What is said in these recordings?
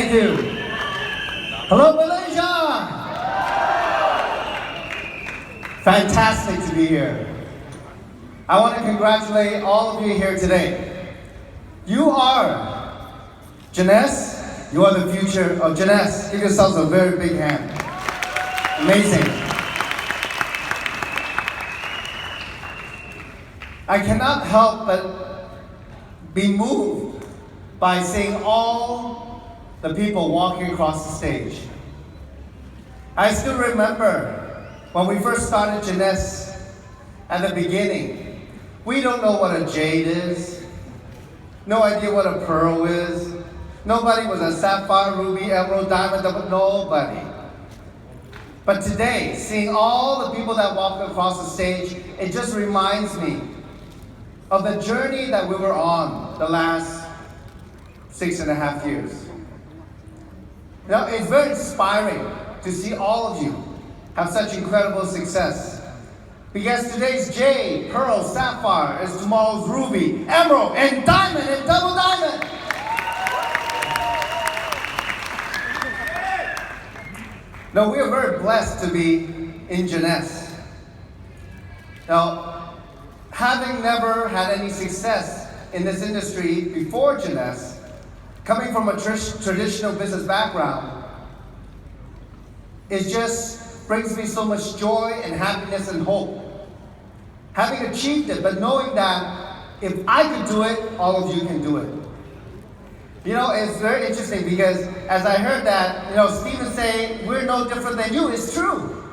Thank you. Hello, Malaysia! Fantastic to be here. I want to congratulate all of you here today. You are Jeunesse. You are the future of Jeunesse. Give yourselves a very big hand. Amazing. I cannot help but be moved by seeing all the people walking across the stage. I still remember when we first started Jeunesse at the beginning. We don't know what a jade is, no idea what a pearl is. Nobody was a sapphire, ruby, emerald, diamond, nobody. But today, seeing all the people that walk across the stage, it just reminds me of the journey that we were on the last 6.5 years. You know, it's very inspiring to see all of you have such incredible success. Because today's jade, pearl, sapphire is tomorrow's ruby, emerald, and diamond, and double diamond. Now, we are very blessed to be in Jeunesse. Now, having never had any success in this industry before Jeunesse, coming from a traditional business background, it just brings me so much joy and happiness and hope. Having achieved it, but knowing that if I could do it, all of you can do it. You know, it's very interesting because as I heard that, you know, Stephen say, we're no different than you, it's true.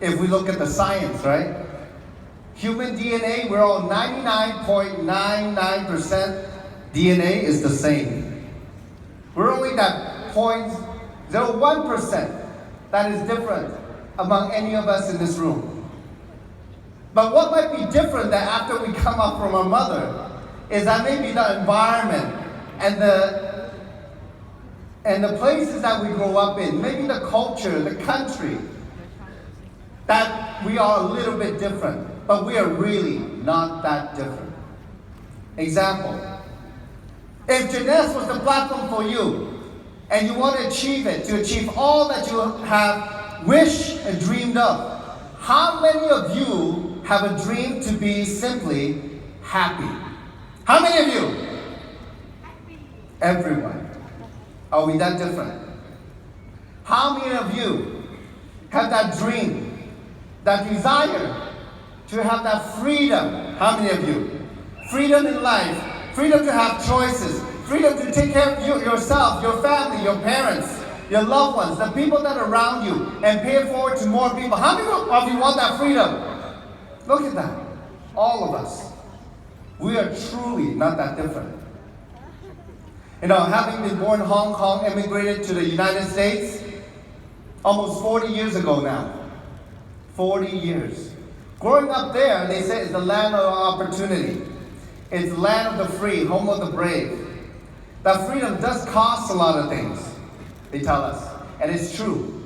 If we look at the science, right? Human DNA, we're all 99.99% DNA is the same. We're only that 0.01% that is different among any of us in this room. But what might be different that after we come up from our mother is that maybe the environment and the places that we grow up in, maybe the culture, the country, that we are a little bit different, but we are really not that different. Example, if Jeunesse was the platform for you, and you want to achieve it, to achieve all that you have wished and dreamed of, how many of you have a dream to be simply happy? How many of you? Everyone. Are we that different? How many of you have that dream, that desire to have that freedom? How many of you? Freedom in life, freedom to have choices, freedom to take care of yourself, your family, your parents, your loved ones, the people that are around you, and pay it forward to more people. How many of you want that freedom? Look at that. All of us. We are truly not that different. You know, having been born in Hong Kong, immigrated to the United States almost 40 years ago now. 40 years. Growing up there, they say it's the land of opportunity. It's the land of the free, home of the brave. That freedom does cost a lot of things, they tell us, and it's true.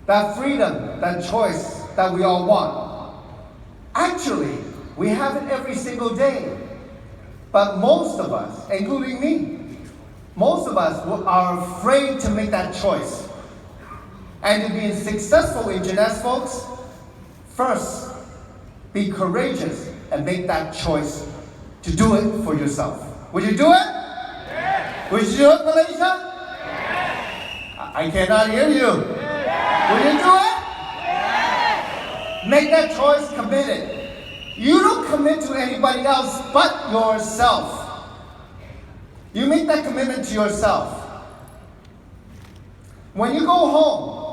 That freedom, that choice that we all want, actually, we have it every single day. But most of us, including me, most of us are afraid to make that choice. And to be successful in Jeunesse, folks, first, be courageous and make that choice to do it for yourself. Would you do it? Yes. Would you do it, Malaysia? Yes. I cannot hear you. Yes. Will you do it? Yes. Make that choice committed. You don't commit to anybody else but yourself. You make that commitment to yourself. When you go home,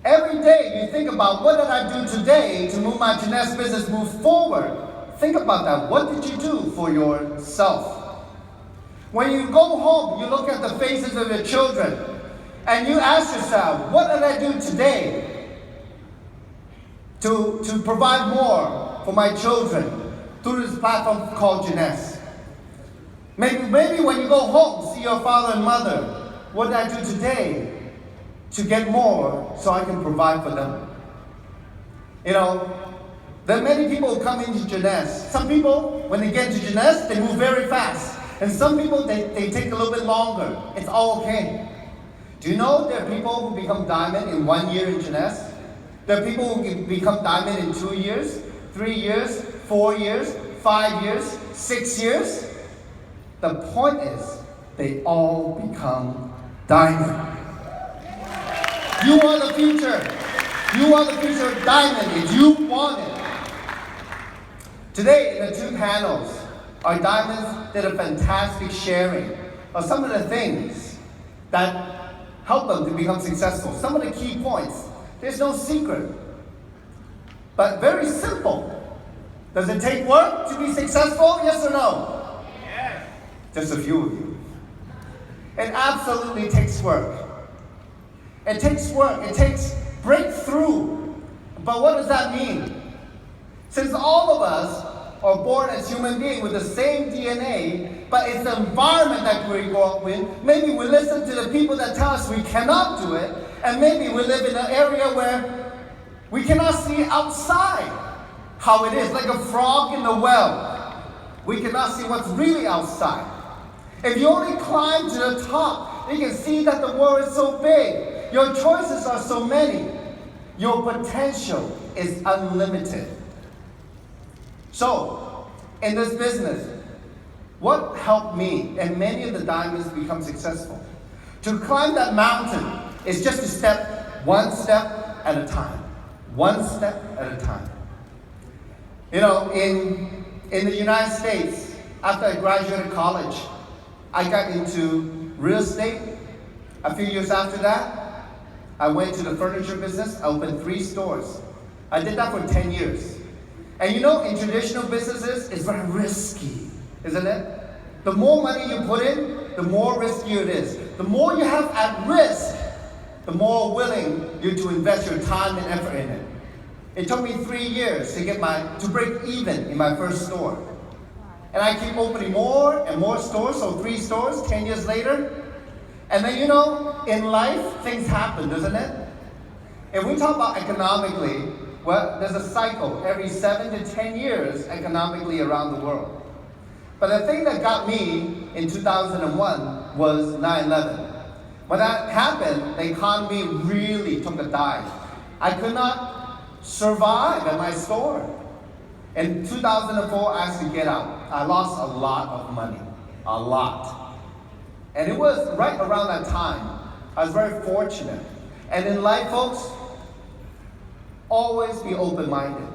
every day you think about, what did I do today to move my Jeunesse business move forward? Think about that. What did you do for yourself? When you go home, you look at the faces of your children and you ask yourself, what did I do today to provide more for my children through this platform called Jeunesse? Maybe when you go home, see your father and mother, what did I do today to get more so I can provide for them? You know, there are many people who come into Jeunesse. Some people, when they get into Jeunesse, they move very fast. And some people, they take a little bit longer. It's all okay. Do you know there are people who become diamond in 1 year in Jeunesse? There are people who can become diamond in 2 years, 3 years, 4 years, 5 years, 6 years. The point is, they all become diamond. You are the future. You are the future diamond if you want it. Today, in the 2 panels, our diamonds did a fantastic sharing of some of the things that help them to become successful. Some of the key points. There's no secret, but very simple. Does it take work to be successful? Yes or no? Yes. Just a few of you. It absolutely takes work. It takes work. It takes breakthrough. But what does that mean? Since all of us are born as human beings with the same DNA, but it's the environment that we grow up with. Maybe we listen to the people that tell us we cannot do it, and maybe we live in an area where we cannot see outside how it is, like a frog in the well. We cannot see what's really outside. If you only climb to the top, you can see that the world is so big. Your choices are so many. Your potential is unlimited. So, in this business, what helped me and many of the diamonds become successful? To climb that mountain is just to step one step at a time. One step at a time. You know, in the United States, after I graduated college, I got into real estate. A few years after that, I went to the furniture business. I opened 3 stores. I did that for 10 years. And you know, in traditional businesses, it's very risky, isn't it? The more money you put in, the more risky it is. The more you have at risk, the more willing you're to invest your time and effort in it. It took me 3 years to break even in my first store. And I keep opening more and more stores, so 3 stores, 10 years later. And then, you know, in life, things happen, doesn't it? If we talk about economically, well, there's a cycle every 7 to 10 years economically around the world. But the thing that got me in 2001 was 9/11. When that happened, the economy really took a dive. I could not survive at my store. In 2004, I had to get out. I lost a lot of money, a lot. And it was right around that time. I was very fortunate. And in life, folks, always be open-minded.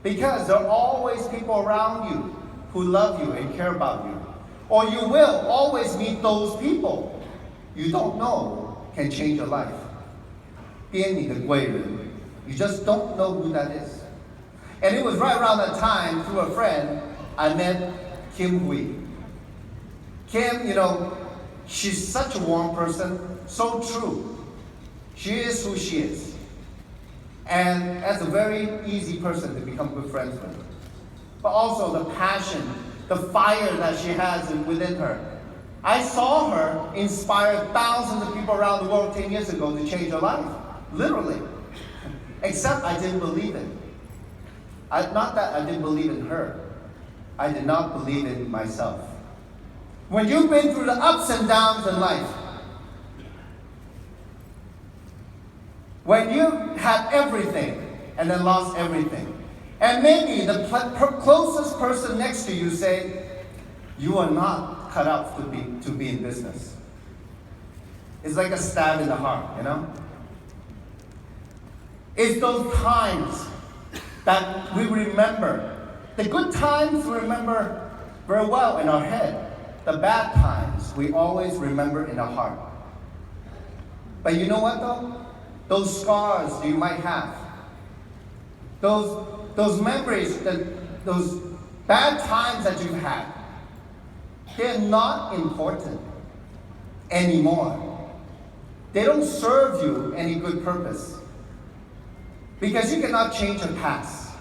Because there are always people around you who love you and care about you. Or you will always meet those people you don't know can change your life. 编你的贵人. You just don't know who that is. And it was right around that time, through a friend, I met Kim Hui. Kim, you know, she's such a warm person, so true. She is who she is. And that's a very easy person to become good friends with. But also the passion, the fire that she has within her. I saw her inspire thousands of people around the world 10 years ago to change their life. Literally. Except I didn't believe it. Not that I didn't believe in her. I did not believe in myself. When you've been through the ups and downs in life, when you had everything and then lost everything, and maybe the closest person next to you say, you are not cut out to be in business. It's like a stab in the heart, you know? It's those times that we remember. The good times we remember very well in our head. The bad times we always remember in our heart. But you know what though? Those scars that you might have, those memories, those bad times that you've had, they're not important anymore. They don't serve you any good purpose. Because you cannot change the past.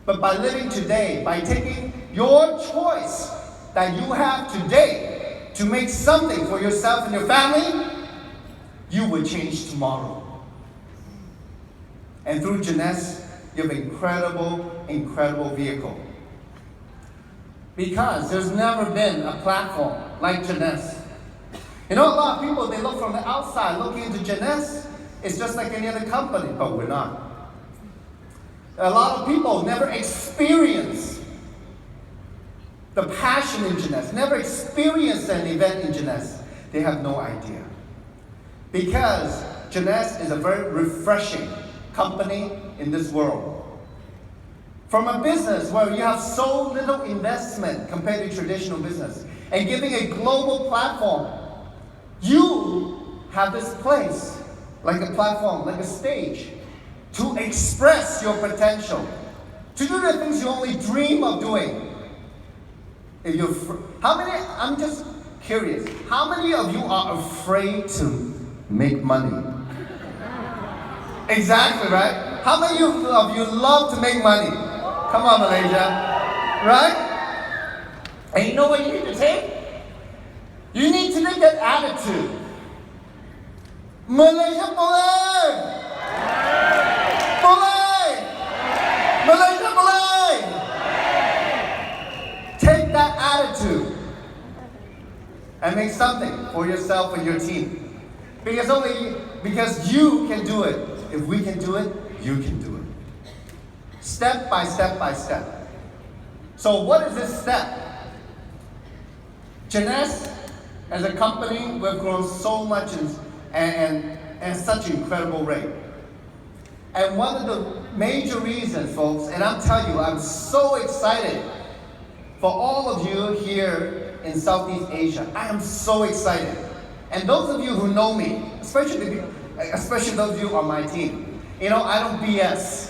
But by living today, by taking your choice that you have today to make something for yourself and your family, you will change tomorrow. And through Jeunesse, you have an incredible, incredible vehicle. Because there's never been a platform like Jeunesse. You know, a lot of people, they look from the outside, looking into Jeunesse, it's just like any other company, but we're not. A lot of people never experience the passion in Jeunesse, never experienced an event in Jeunesse. They have no idea. Because Jeunesse is a very refreshing company in this world. From a business where you have so little investment compared to traditional business, and giving a global platform, you have this place, like a platform, like a stage, to express your potential, to do the things you only dream of doing. If you're, how many, I'm just curious, how many of you are afraid to make money? Exactly, right? How many of you love to make money? Come on, Malaysia, right? And you know what you need to take? You need to take that attitude. Malaysia boleh! Boleh! Malaysia boleh! Take that attitude and make something for yourself and your team. Because you can do it. If we can do it, you can do it. Step by step by step. So what is this step? Jeunesse, as a company, we've grown so much and such an incredible rate. And one of the major reasons, folks, and I'm telling you, I'm so excited for all of you here in Southeast Asia. I am so excited. And those of you who know me, especially those of you on my team, you know, I don't BS.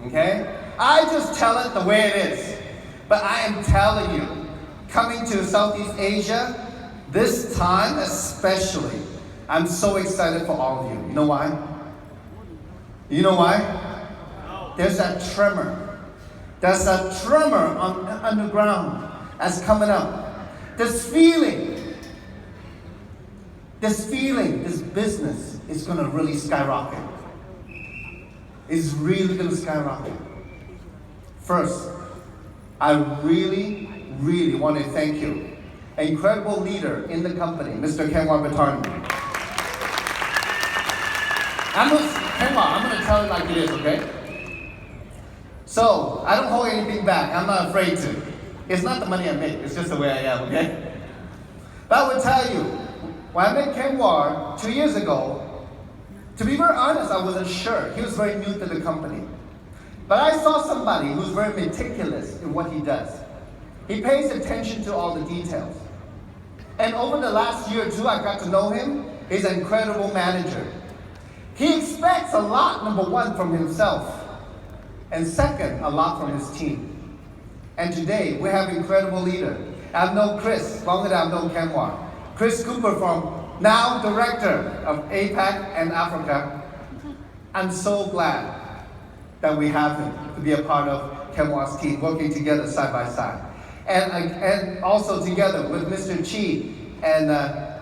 Okay? I just tell it the way it is. But I am telling you, coming to Southeast Asia, this time especially, I'm so excited for all of you. You know why? You know why? There's that tremor. There's that tremor underground that's coming up. This feeling, this business is going to really skyrocket. Is really going to skyrocket. First, I really want to thank you, an incredible leader in the company, Mr. Kenwa Batarni. Kenwa, I'm going to tell it like it is, okay? So, I don't hold anything back. I'm not afraid to. It's not the money I make, it's just the way I am, okay? But I would tell you, when I met Kenwa 2 years ago, to be very honest, I wasn't sure. He was very new to the company. But I saw somebody who's very meticulous in what he does. He pays attention to all the details. And over the last year or two, I got to know him. He's an incredible manager. He expects a lot, number one, from himself. And second, a lot from his team. And today, we have an incredible leader. I've known Chris longer than I've known Kenwa. Chris Cooper, from now Director of APAC and Africa. I'm so glad that we have him to be a part of Kenwa's team, working together side by side. And also together with Mr. Chi and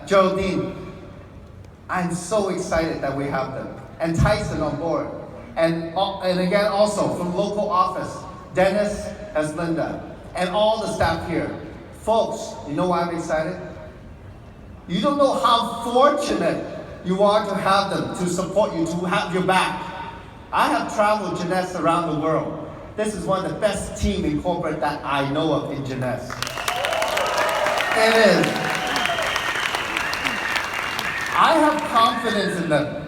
Geraldine. I'm so excited that we have them. And Tyson on board. And again, also from local office, Dennis as Linda. And all the staff here. Folks, you know why I'm excited? You don't know how fortunate you are to have them, to support you, to have your back. I have traveled Jeunesse around the world. This is one of the best teams in corporate that I know of in Jeunesse. It is. I have confidence in them.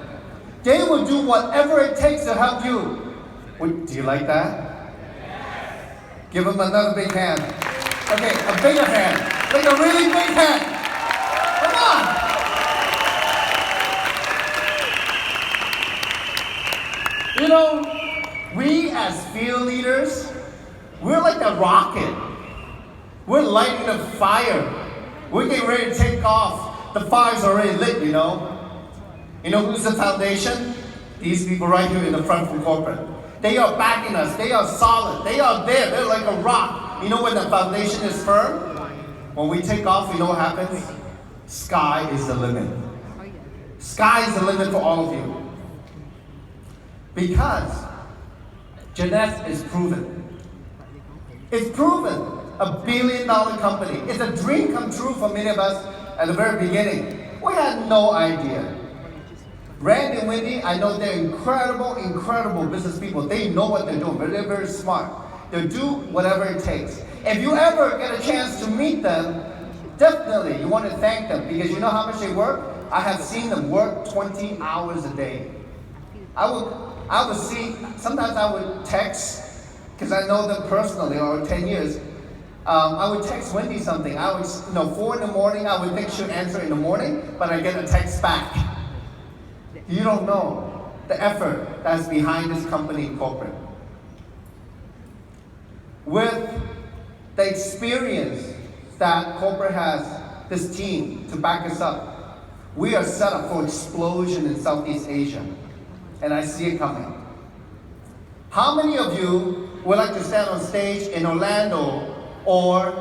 They will do whatever it takes to help you. Do you like that? Give them another big hand. Okay, a bigger hand. Like a really big hand. Come on. You know, we as field leaders, we're like a rocket. We're lighting a fire. We're getting ready to take off. The fire's already lit, you know. You know who's the foundation? These people right here in the front from corporate. They are backing us. They are solid. They are there. They're like a rock. You know when the foundation is firm? When we take off, you know what happens? Sky is the limit. Sky is the limit for all of you. Because Jeunesse is proven. It's proven. $1 billion company. It's a dream come true for many of us at the very beginning. We had no idea. Rand and Wendy, I know they're incredible business people. They know what they're doing, but they're very smart. They'll do whatever it takes. If you ever get a chance to meet them, definitely you want to thank them, because you know how much they work? I have seen them work 20 hours a day. I would see, sometimes I would text, because I know them personally, or 10 years. I would text Wendy something. I would, 4 in the morning, I would think she'd answer in the morning, but I get a text back. You don't know the effort that's behind this company in corporate. With the experience that corporate has, this team to back us up, we are set up for explosion in Southeast Asia. And I see it coming. How many of you would like to stand on stage in Orlando or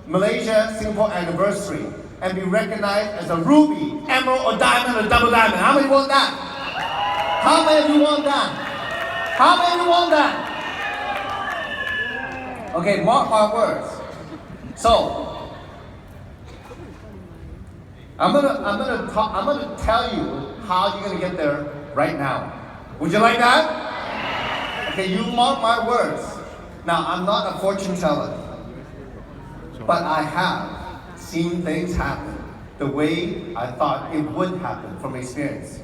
Malaysia, Singapore anniversary and be recognized as a ruby, emerald, or diamond, or double diamond? How many want that? How many of you want that? How many of you want that? Okay, mark my words. So, I'm gonna tell you how you're gonna get there right now. Would you like that? Okay, you mark my words. Now, I'm not a fortune teller, but I have seen things happen the way I thought it would happen from experience.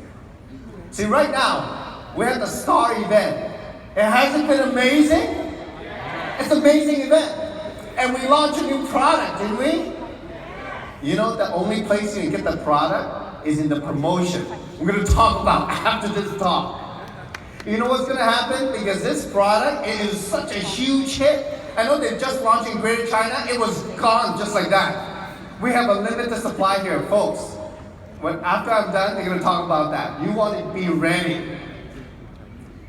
See, right now, we're at the Star event. It hasn't been amazing? It's an amazing event. And we launched a new product, didn't we? You know, the only place you can get the product is in the promotion. We're going to talk about after this talk. You know what's going to happen? Because this product, it is such a huge hit. I know they just launched in Greater China. It was gone just like that. We have a limited supply here, folks. When, after I'm done, they're going to talk about that. You want to be ready.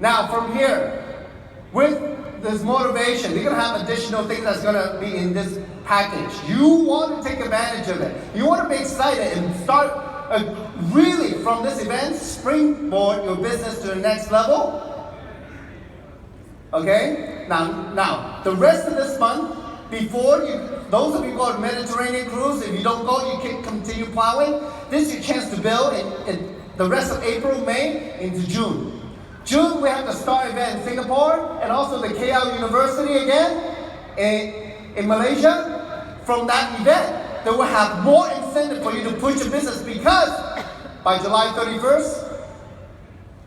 Now, from here, with this motivation, they're going to have additional things that's going to be in this package. You want to take advantage of it. You want to be excited and start really from this event, springboard your business to the next level. Okay? Now, the rest of this month, before you, those of you who go on Mediterranean cruise, if you don't go, you can continue plowing. This is your chance to build in the rest of April, May, into June. June, we have the Star event in Singapore, and also the KL University again in Malaysia. From that event, they will have more incentive for you to push your business, because by July 31st,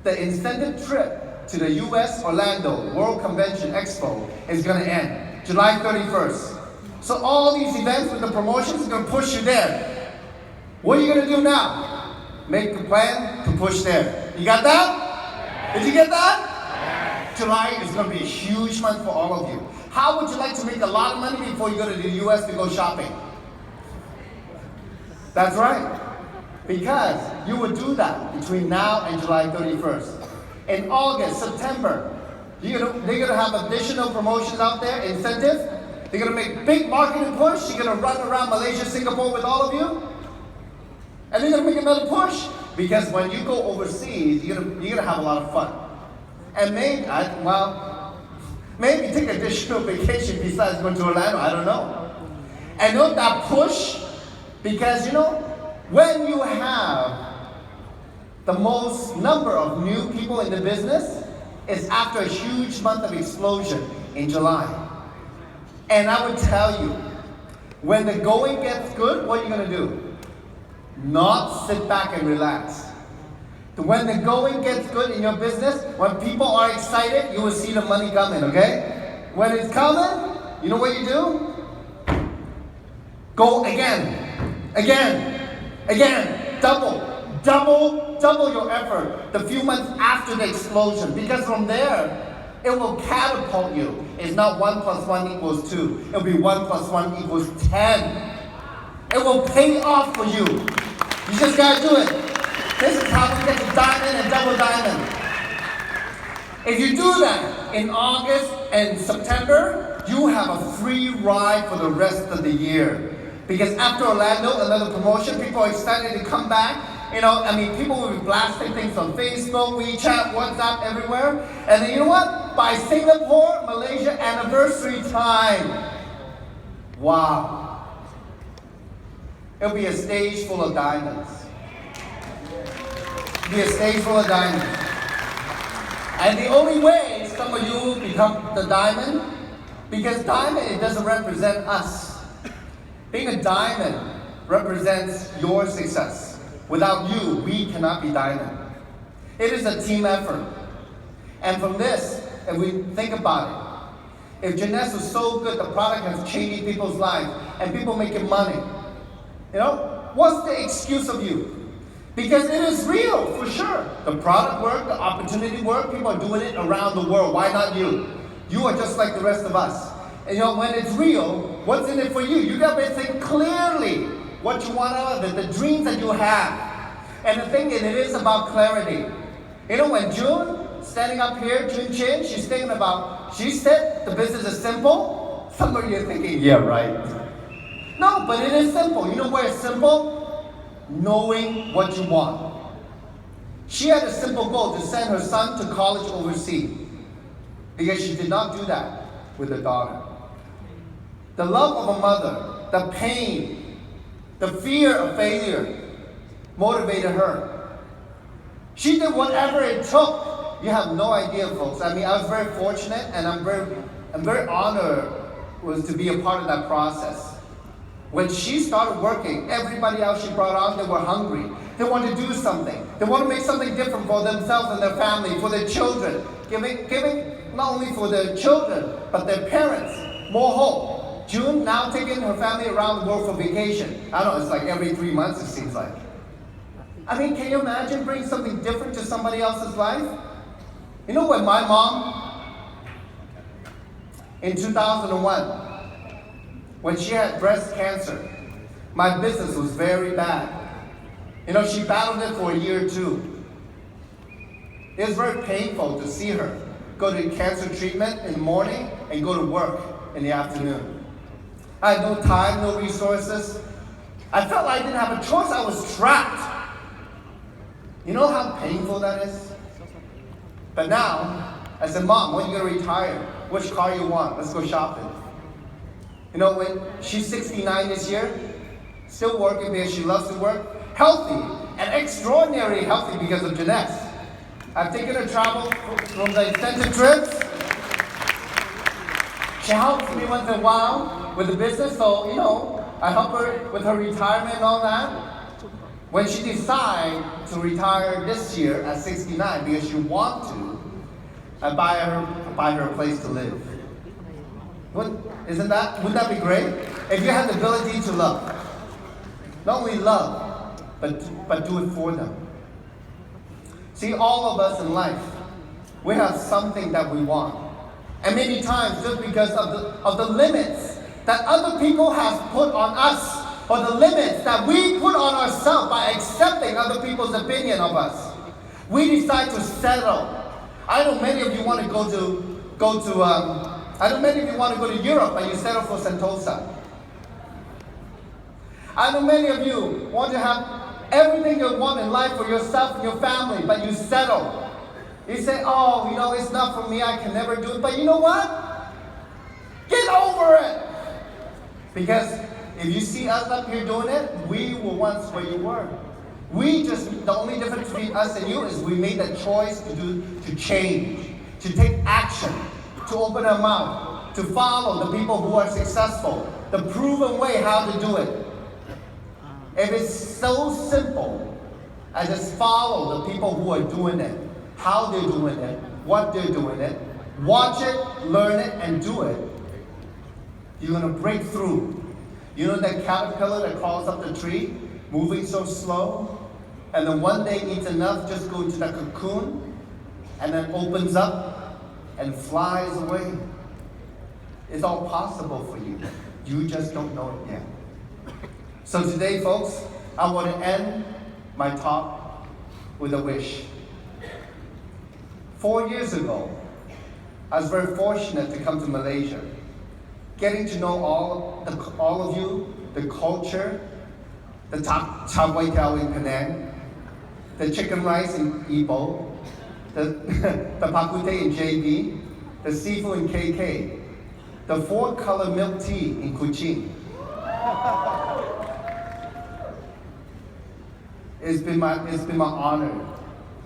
the incentive trip to the US Orlando World Convention Expo is going to end. July 31st. So all these events with the promotions are going to push you there. What are you going to do now? Make a plan to push there. You got that? Did you get that? July is going to be a huge month for all of you. How would you like to make a lot of money before you go to the US to go shopping? That's right. Because you would do that between now and July 31st. In August, September, they're going to have additional promotions out there, incentives. They're going to make big marketing push. You're going to run around Malaysia, Singapore with all of you. And they're going to make another push. Because when you go overseas, you're gonna have a lot of fun. And maybe take additional vacation besides going to Orlando, I don't know. And note that push, because when you have the most number of new people in the business, it's after a huge month of explosion in July. And I would tell you, when the going gets good, what are you gonna do? Not sit back and relax. When the going gets good in your business, when people are excited, you will see the money coming, okay? When it's coming, you know what you do? Go again, double your effort the few months after the explosion, because from there, it will catapult you. It's not 1 + 1 = 2. It'll be 1 + 1 = 10. It will pay off for you. You just gotta do it. This is how we get to diamond and double diamond. If you do that in August and September, you have a free ride for the rest of the year. Because after Orlando, another promotion, people are excited to come back. People will be blasting things on Facebook, WeChat, WhatsApp, everywhere. And then you know what? By Singapore, Malaysia anniversary time, Wow. It'll be a stage full of diamonds. It'll be a stage full of diamonds. And the only way some of you become the diamond, because diamond, it doesn't represent us. Being a diamond represents your success. Without you, we cannot be diamond. It is a team effort. And from this, if we think about it, if Jeunesse was so good, the product has changed people's lives, and people making money, what's the excuse of you? Because it is real, for sure. The product work, the opportunity work, people are doing it around the world. Why not you? You are just like the rest of us. And when it's real, what's in it for you? You got to think clearly what you want out of it, the dreams that you have. And the thing is, it is about clarity. When June, standing up here, June Chin, she said the business is simple. Some of you are thinking, yeah, right. No, but it is simple. You know where it's simple? Knowing what you want. She had a simple goal to send her son to college overseas, because she did not do that with her daughter. The love of a mother, the pain, the fear of failure motivated her. She did whatever it took. You have no idea, folks. I was very fortunate, and I'm very honored was to be a part of that process. When she started working, everybody else she brought on, they were hungry. They wanted to do something. They want to make something different for themselves and their family, for their children. Giving not only for their children, but their parents more hope. June now taking her family around the world for vacation. I don't know, it's like every 3 months it seems like. Can you imagine bringing something different to somebody else's life? When my mom, in 2001, when she had breast cancer, my business was very bad. She battled it for a year or two. It was very painful to see her go to cancer treatment in the morning and go to work in the afternoon. I had no time, no resources. I felt like I didn't have a choice. I was trapped. You know how painful that is? But now, I said, Mom, when are you going to retire? Which car you want? Let's go shopping. When she's 69 this year, still working because she loves to work, healthy, and extraordinarily healthy because of Jeunesse. I've taken her travel from the extensive trips. She helps me once in a while with the business, so, I help her with her retirement and all that. When she decides to retire this year at 69 because she wants to, I buy her a place to live. Wouldn't that be great? If you had the ability to love. Not only love, but do it for them. See, all of us in life, we have something that we want. And many times, just because of the limits that other people have put on us, or the limits that we put on ourselves by accepting other people's opinion of us, we decide to settle. I know many of you want to go to Europe, but you settle for Sentosa. I know many of you want to have everything you want in life for yourself and your family, but you settle. You say, it's not for me, I can never do it. But you know what? Get over it. Because if you see us up here doing it, we were once where you were. The only difference between us and you is we made a choice to change, to take action, to open our mouth, to follow the people who are successful, the proven way how to do it. If it's so simple as just follow the people who are doing it, how they're doing it, what they're doing it, watch it, learn it, and do it, you're going to break through. You know that caterpillar that crawls up the tree, moving so slow, and then one day eats enough, just go into the cocoon, and then opens up and flies away. It's all possible for you. You just don't know it yet. So today, folks, I want to end my talk with a wish. 4 years ago, I was very fortunate to come to Malaysia, getting to know all of you, the culture, the char kway teow in Penang, the chicken rice in Ipoh, the pakute in JB, the seafood in KK. the 4-color milk tea in Kuching. It's been my honor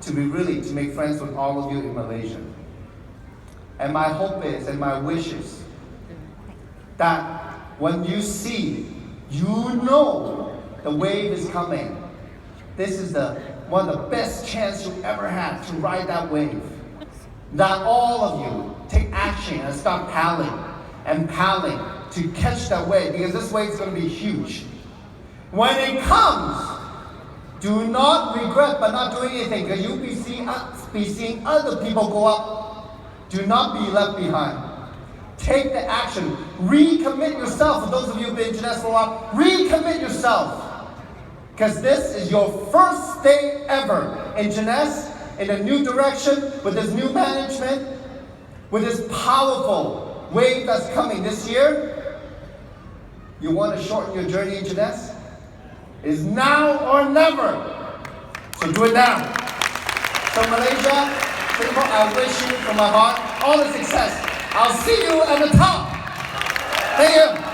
to make friends with all of you in Malaysia. And my hope is, and my wish is, that when you see, you know the wave is coming. This is one of the best chance you ever had to ride that wave. That all of you take action and start paddling to catch that wave, because this wave is going to be huge. When it comes, do not regret by not doing anything, because you'll be seeing other people go up. Do not be left behind. Take the action. Recommit yourself. For those of you who've been in Jeunesse for a while, recommit yourself. Because this is your first day ever in Jeunesse, in a new direction, with this new management, with this powerful wave that's coming this year. You want to shorten your journey in Jeunesse? It's now or never. So do it now. So Malaysia, Singapore, I wish you from my heart all the success. I'll see you at the top. Thank you.